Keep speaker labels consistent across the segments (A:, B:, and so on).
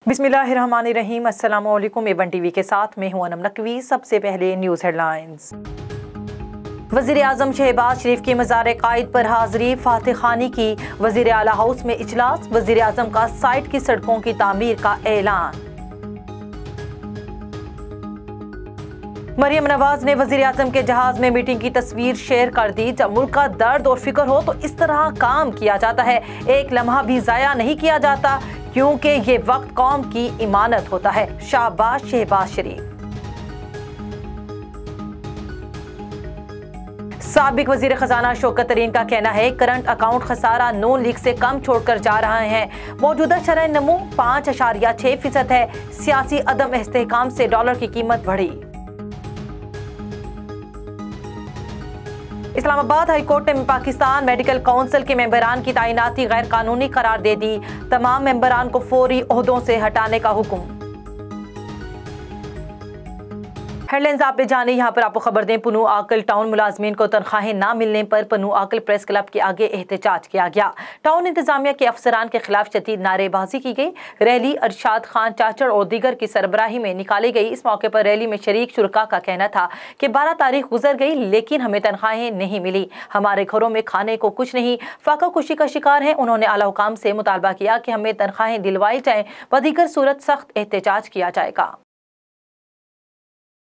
A: बिस्मिल्लाहिर्रहमानिर्रहीम। अस्सलामुअलैकुम। A1 TV के साथ मैं हूं अनम नकवी। सबसे पहले न्यूज़ हेडलाइंस। वज़ीर आज़म शहबाज शरीफ की मज़ार कायद पर हाज़री, फातिह खानी की वज़ीर आला हाउस में इजलास। वज़ीर आज़म का साइट की सड़कों की तामीर का ऐलान। मरियम नवाज ने वज़ीर आज़म के जहाज में मीटिंग की तस्वीर शेयर कर दी। जब मुल्क का दर्द और फिक्र हो तो इस तरह काम किया जाता है, एक लम्हा भी ज़ाया नहीं किया जाता, क्योंकि ये वक्त कौम की इमानत होता है। शाबाश शहबाज शरीफ। साबिक वजीर खजाना शौकत तरीन का कहना है, करंट अकाउंट खसारा नून लीग से कम छोड़कर जा रहे हैं। मौजूदा शरह नमू 5.6% है। सियासी अदम इस्तेहकाम से डॉलर की कीमत बढ़ी। इस्लामाबाद हाई कोर्ट ने पाकिस्तान मेडिकल काउंसिल के मेंबरान की तैनाती गैर कानूनी करार दे दी। तमाम मेंबरान को फौरी ओहदों से हटाने का हुक्म। हेडलाइंस आप जाने, यहाँ पर आपको खबर दें, पन्नू आकल टाउन मुलाजमीन को तनख्वाहें ना मिलने पर पन्नू आकल प्रेस क्लब के आगे एहतजाज किया गया। टाउन इंतजामिया के अफसरान के खिलाफ शदीद नारेबाजी की गई। रैली अरशाद खान चाचड़ और दीगर की सरबराही में निकाली गई। इस मौके पर रैली में शरीक शुरका का कहना था कि 12 तारीख गुजर गई लेकिन हमें तनख्वाहें नहीं मिली, हमारे घरों में खाने को कुछ नहीं, फाका खुशी का शिकार है। उन्होंने आला हुकाम से मुतालबा किया कि हमें तनख्वाहें दिलवाई जाएं व दीगर सूरत सख्त एहतजाज किया जाएगा।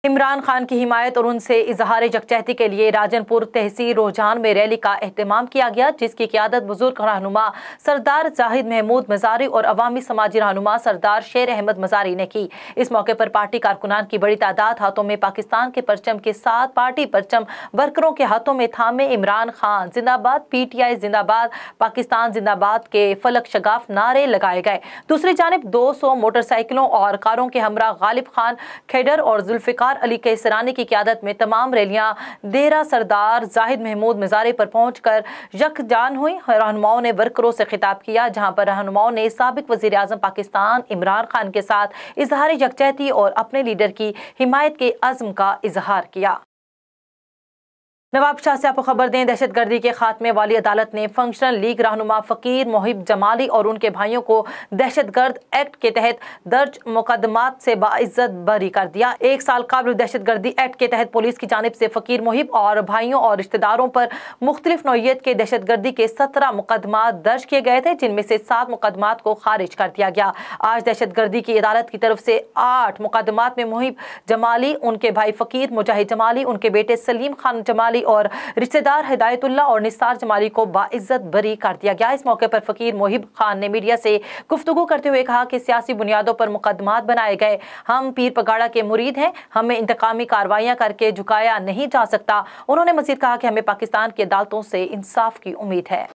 A: इमरान खान की हिमायत और उनसे इजहार यकजहती के लिए राजनपुर तहसील रोजान में रैली का एहतमाम किया गया, जिसकी क़ियादत बुजुर्ग रहनुमा सरदार जाहिद महमूद मज़ारी और अवामी समाजी रहनुमा सरदार शेर अहमद मज़ारी ने की। इस मौके पर पार्टी कारकुनान की बड़ी तादाद हाथों में पाकिस्तान के परचम के साथ पार्टी परचम वर्करों के हाथों में थामे इमरान खान जिंदाबाद, PTI जिंदाबाद, पाकिस्तान जिंदाबाद के फलक शगाफ नारे लगाए गए। दूसरी जानिब 200 मोटरसाइकिलों और कारों के हमरा गालिब खान खैडर और जुल्फिकार अली कैसरानी की क़यादत में तमाम रैलियां देरा सरदार जाहिद महमूद मज़ारे पर पहुंचकर यकजान हुई। रहनुमाओं ने वर्करों से खिताब किया, जहां पर रहनुमाओं ने साबिक वज़ीर आज़म पाकिस्तान इमरान खान के साथ इजहार यकजहती और अपने लीडर की हिमायत के अज़्म का इजहार किया। नवाब शाह से आपको खबर दें, दहशतगर्दी के खात्मे वाली अदालत ने फंक्शनल लीग रहनुमा फ़कीर मोहिब जमाली और उनके भाइयों को दहशतगर्द एक्ट के तहत दर्ज मुकदमात से बाइज्जत बरी कर दिया। 1 साल कबल दहशतगर्दी एक्ट के तहत पुलिस की जानिब से फ़कीर मोहिब और भाइयों और रिश्तेदारों पर मुख्तलिफ नौइयत के दहशतगर्दी के 17 मुकदमात दर्ज किए गए थे, जिनमें से 7 मुकदमात को खारिज कर दिया गया। आज दहशतगर्दी की अदालत की तरफ से 8 मुकदमात में मोहिब जमाली, उनके भाई फ़कीर मुजाहिद जमाली, उनके बेटे सलीम खान जमाली और रिश्तेदार हिदायतुल्ला और निसार जमाली को बाइज्जत बरी कर दिया गया। इस मौके पर फ़कीर मोहिब खान ने मीडिया से गुफ्तगू करते हुए कहा कि सियासी बुनियादों पर मुकदमात बनाए गए, हम पीर पगाड़ा के मुरीद हैं, हमें इंतकामी कार्रवाइयां करके झुकाया नहीं जा सकता। उन्होंने मजीद कहा कि हमें पाकिस्तान की अदालतों से इंसाफ की उम्मीद है।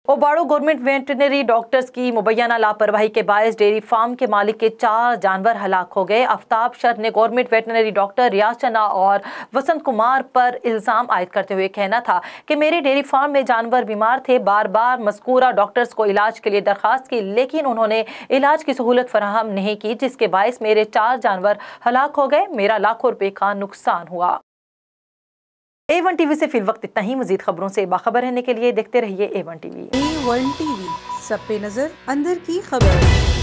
A: ओबाड़ो गवर्नमेंट वेटरनरी डॉक्टर्स की मुबैना लापरवाही के बायस डेयरी फार्म के मालिक के 4 जानवर हलाक हो गए। आफ्ताब शर्फ ने गवर्नमेंट वेटरनरी डॉक्टर रियाज चन्ना और वसंत कुमार पर इल्ज़ाम आयद करते हुए कहना था कि मेरे डेयरी फार्म में जानवर बीमार थे, बार बार मज़कूरा डॉक्टर्स को इलाज के लिए दरख्वास्त की, लेकिन उन्होंने इलाज की सहूलत फराहम नहीं की, जिसके बायस मेरे 4 जानवर हलाक हो गए, मेरा लाखों रुपए का नुकसान हुआ। A1 टीवी से फिल वक्त इतना ही। मजीद खबरों से बाखबर रहने के लिए देखते रहिए A1 टीवी।
B: A1 टीवी, सब पे नजर, अंदर की खबर।